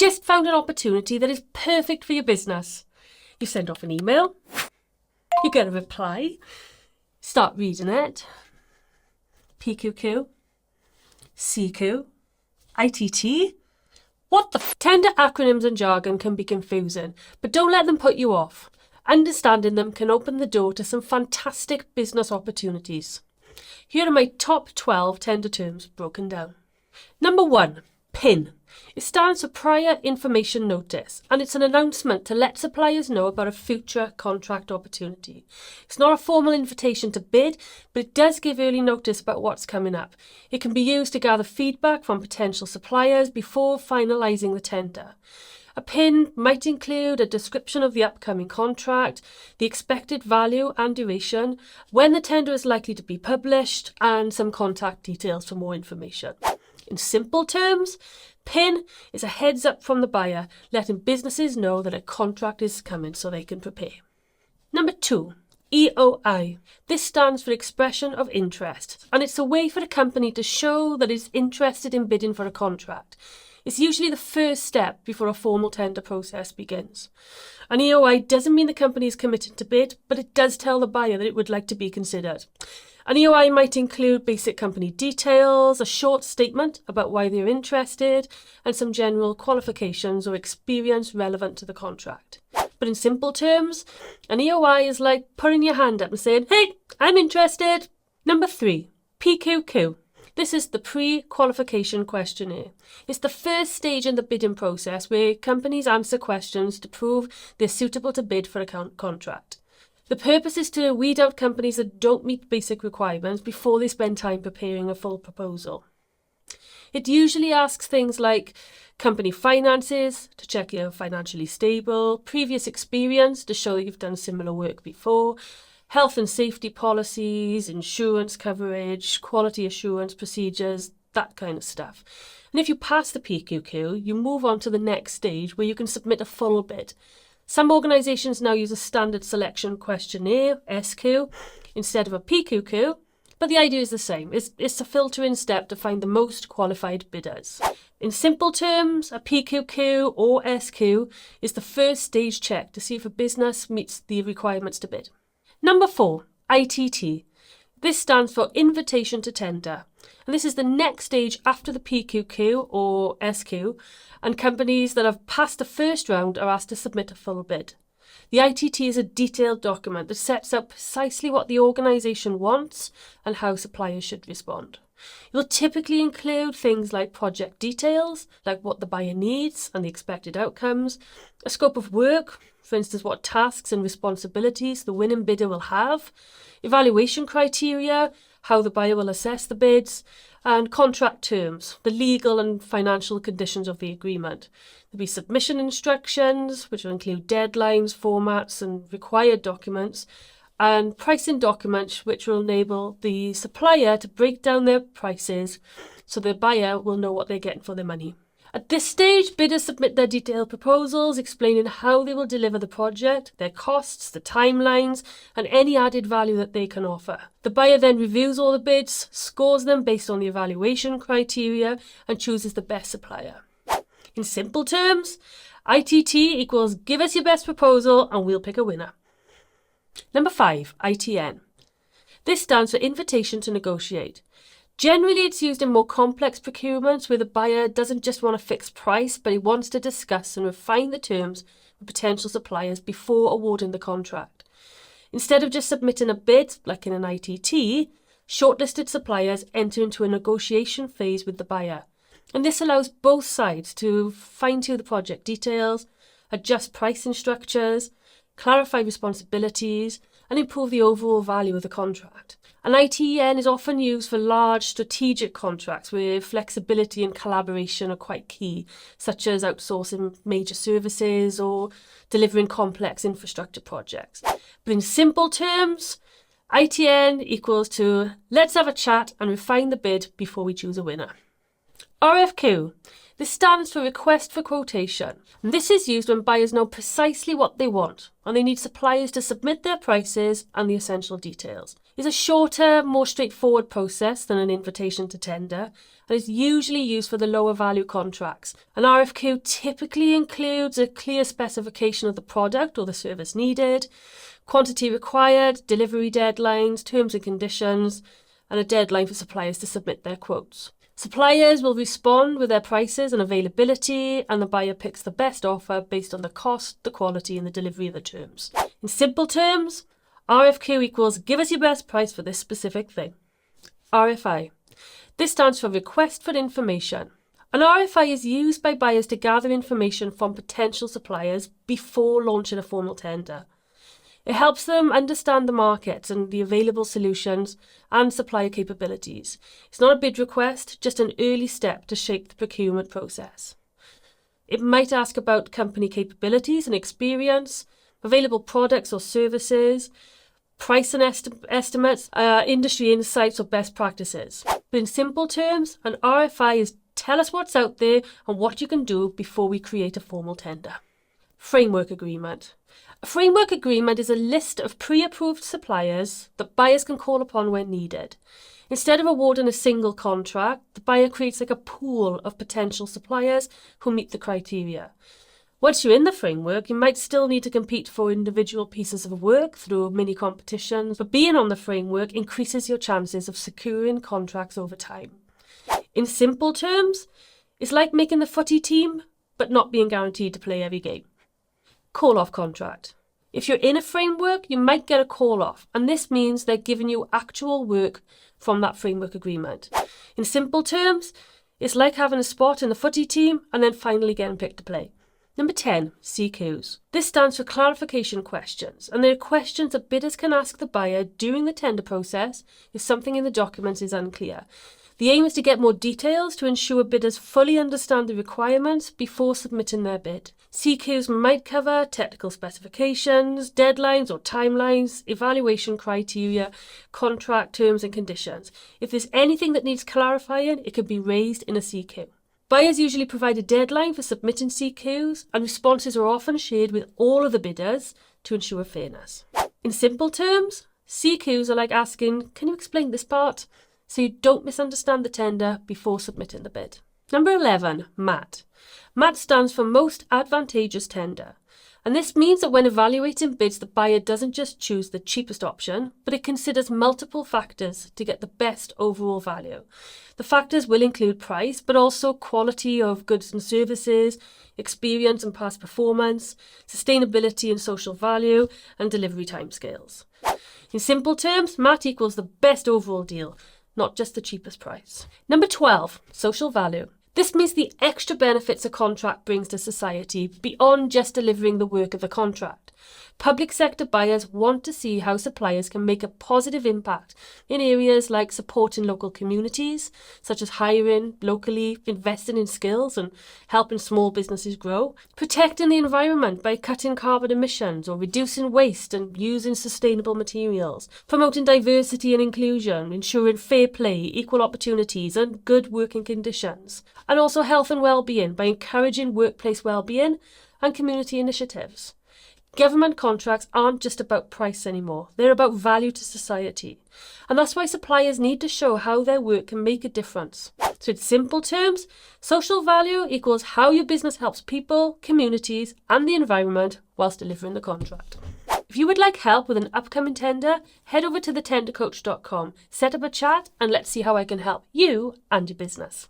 just found an opportunity that is perfect for your business. You send off an email, you get a reply, start reading it. PQQ, CQ, ITT. What the tender acronyms and jargon can be confusing, but don't let them put you off. Understanding them can open the door to some fantastic business opportunities. Here are my top 12 tender terms broken down. Number 1, PIN. It stands for Prior Information Notice, and it's an announcement to let suppliers know about a future contract opportunity. It's not a formal invitation to bid, but it does give early notice about what's coming up. It can be used to gather feedback from potential suppliers before finalising the tender. A PIN might include a description of the upcoming contract, the expected value and duration, when the tender is likely to be published, and some contact details for more information. In simple terms, PIN is a heads up from the buyer, letting businesses know that a contract is coming so they can prepare. Number 2, EOI. This stands for Expression of Interest, and it's a way for a company to show that it's interested in bidding for a contract. It's usually the first step before a formal tender process begins. An EOI doesn't mean the company is committed to bid, but it does tell the buyer that it would like to be considered. An EOI might include basic company details, a short statement about why they're interested, and some general qualifications or experience relevant to the contract. But in simple terms, an EOI is like putting your hand up and saying, "Hey, I'm interested." Number 3, PQQ. This is the pre-qualification questionnaire. It's the first stage in the bidding process where companies answer questions to prove they're suitable to bid for a contract. The purpose is to weed out companies that don't meet basic requirements before they spend time preparing a full proposal. It usually asks things like company finances, to check you're financially stable, previous experience to show that you've done similar work before, health and safety policies, insurance coverage, quality assurance procedures, that kind of stuff. And if you pass the PQQ, you move on to the next stage where you can submit a full bid. Some organisations now use a standard selection questionnaire, SQ, instead of a PQQ, but the idea is the same. It's a filtering step to find the most qualified bidders. In simple terms, a PQQ or SQ is the first stage check to see if a business meets the requirements to bid. Number 4, ITT. This stands for Invitation to Tender, and this is the next stage after the PQQ or SQ, and companies that have passed the first round are asked to submit a full bid. The ITT is a detailed document that sets out precisely what the organisation wants and how suppliers should respond. It will typically include things like project details, like what the buyer needs and the expected outcomes, a scope of work, for instance what tasks and responsibilities the winning bidder will have, evaluation criteria, how the buyer will assess the bids, and contract terms, the legal and financial conditions of the agreement. There'll be submission instructions, which will include deadlines, formats and required documents, and pricing documents, which will enable the supplier to break down their prices so the buyer will know what they're getting for their money. At this stage, bidders submit their detailed proposals explaining how they will deliver the project, their costs, the timelines, and any added value that they can offer. The buyer then reviews all the bids, scores them based on the evaluation criteria, and chooses the best supplier. In simple terms, ITT equals give us your best proposal and we'll pick a winner. Number 5, ITN. This stands for Invitation to Negotiate. Generally, it's used in more complex procurements where the buyer doesn't just want a fixed price, but he wants to discuss and refine the terms with potential suppliers before awarding the contract. Instead of just submitting a bid, like in an ITT, shortlisted suppliers enter into a negotiation phase with the buyer. And this allows both sides to fine-tune the project details, adjust pricing structures, clarify responsibilities, and improve the overall value of the contract. An ITN is often used for large strategic contracts where flexibility and collaboration are quite key, such as outsourcing major services or delivering complex infrastructure projects. But in simple terms, ITN equals to let's have a chat and refine the bid before we choose a winner. RFQ. This stands for request for quotation. And this is used when buyers know precisely what they want and they need suppliers to submit their prices and the essential details. It's a shorter, more straightforward process than an invitation to tender and is usually used for the lower value contracts. An RFQ typically includes a clear specification of the product or the service needed, quantity required, delivery deadlines, terms and conditions, and a deadline for suppliers to submit their quotes. Suppliers will respond with their prices and availability, and the buyer picks the best offer based on the cost, the quality, and the delivery of the terms. In simple terms, RFQ equals give us your best price for this specific thing. RFI. This stands for request for information. An RFI is used by buyers to gather information from potential suppliers before launching a formal tender. It helps them understand the market and the available solutions and supplier capabilities. It's not a bid request, just an early step to shape the procurement process. It might ask about company capabilities and experience, available products or services, price and estimates, industry insights or best practices. But in simple terms, an RFI is tell us what's out there and what you can do before we create a formal tender. Framework agreement. A framework agreement is a list of pre-approved suppliers that buyers can call upon when needed. Instead of awarding a single contract, the buyer creates like a pool of potential suppliers who meet the criteria. Once you're in the framework, you might still need to compete for individual pieces of work through mini competitions, but being on the framework increases your chances of securing contracts over time. In simple terms, it's like making the footy team, but not being guaranteed to play every game. Call-off contract. If you're in a framework, you might get a call-off, and this means they're giving you actual work from that framework agreement. In simple terms, it's like having a spot in the footy team and then finally getting picked to play. Number 10, CQs. This stands for clarification questions, and they're questions that bidders can ask the buyer during the tender process if something in the documents is unclear. The aim is to get more details to ensure bidders fully understand the requirements before submitting their bid. CQs might cover technical specifications, deadlines or timelines, evaluation criteria, contract terms and conditions. If there's anything that needs clarifying, it can be raised in a CQ. Buyers usually provide a deadline for submitting CQs, and responses are often shared with all of the bidders to ensure fairness. In simple terms, CQs are like asking, can you explain this part? So you don't misunderstand the tender before submitting the bid. Number 11, MAT. MAT stands for Most Advantageous Tender. And this means that when evaluating bids, the buyer doesn't just choose the cheapest option, but it considers multiple factors to get the best overall value. The factors will include price, but also quality of goods and services, experience and past performance, sustainability and social value, and delivery timescales. In simple terms, MAT equals the best overall deal, not just the cheapest price. Number 12, social value. This means the extra benefits a contract brings to society beyond just delivering the work of the contract. Public sector buyers want to see how suppliers can make a positive impact in areas like supporting local communities, such as hiring locally, investing in skills and helping small businesses grow, protecting the environment by cutting carbon emissions or reducing waste and using sustainable materials, promoting diversity and inclusion, ensuring fair play, equal opportunities and good working conditions, and also health and well-being by encouraging workplace well-being and community initiatives. Government contracts aren't just about price anymore, they're about value to society. And that's why suppliers need to show how their work can make a difference. So in simple terms, social value equals how your business helps people, communities and the environment whilst delivering the contract. If you would like help with an upcoming tender, head over to thetendercoach.com, set up a chat and let's see how I can help you and your business.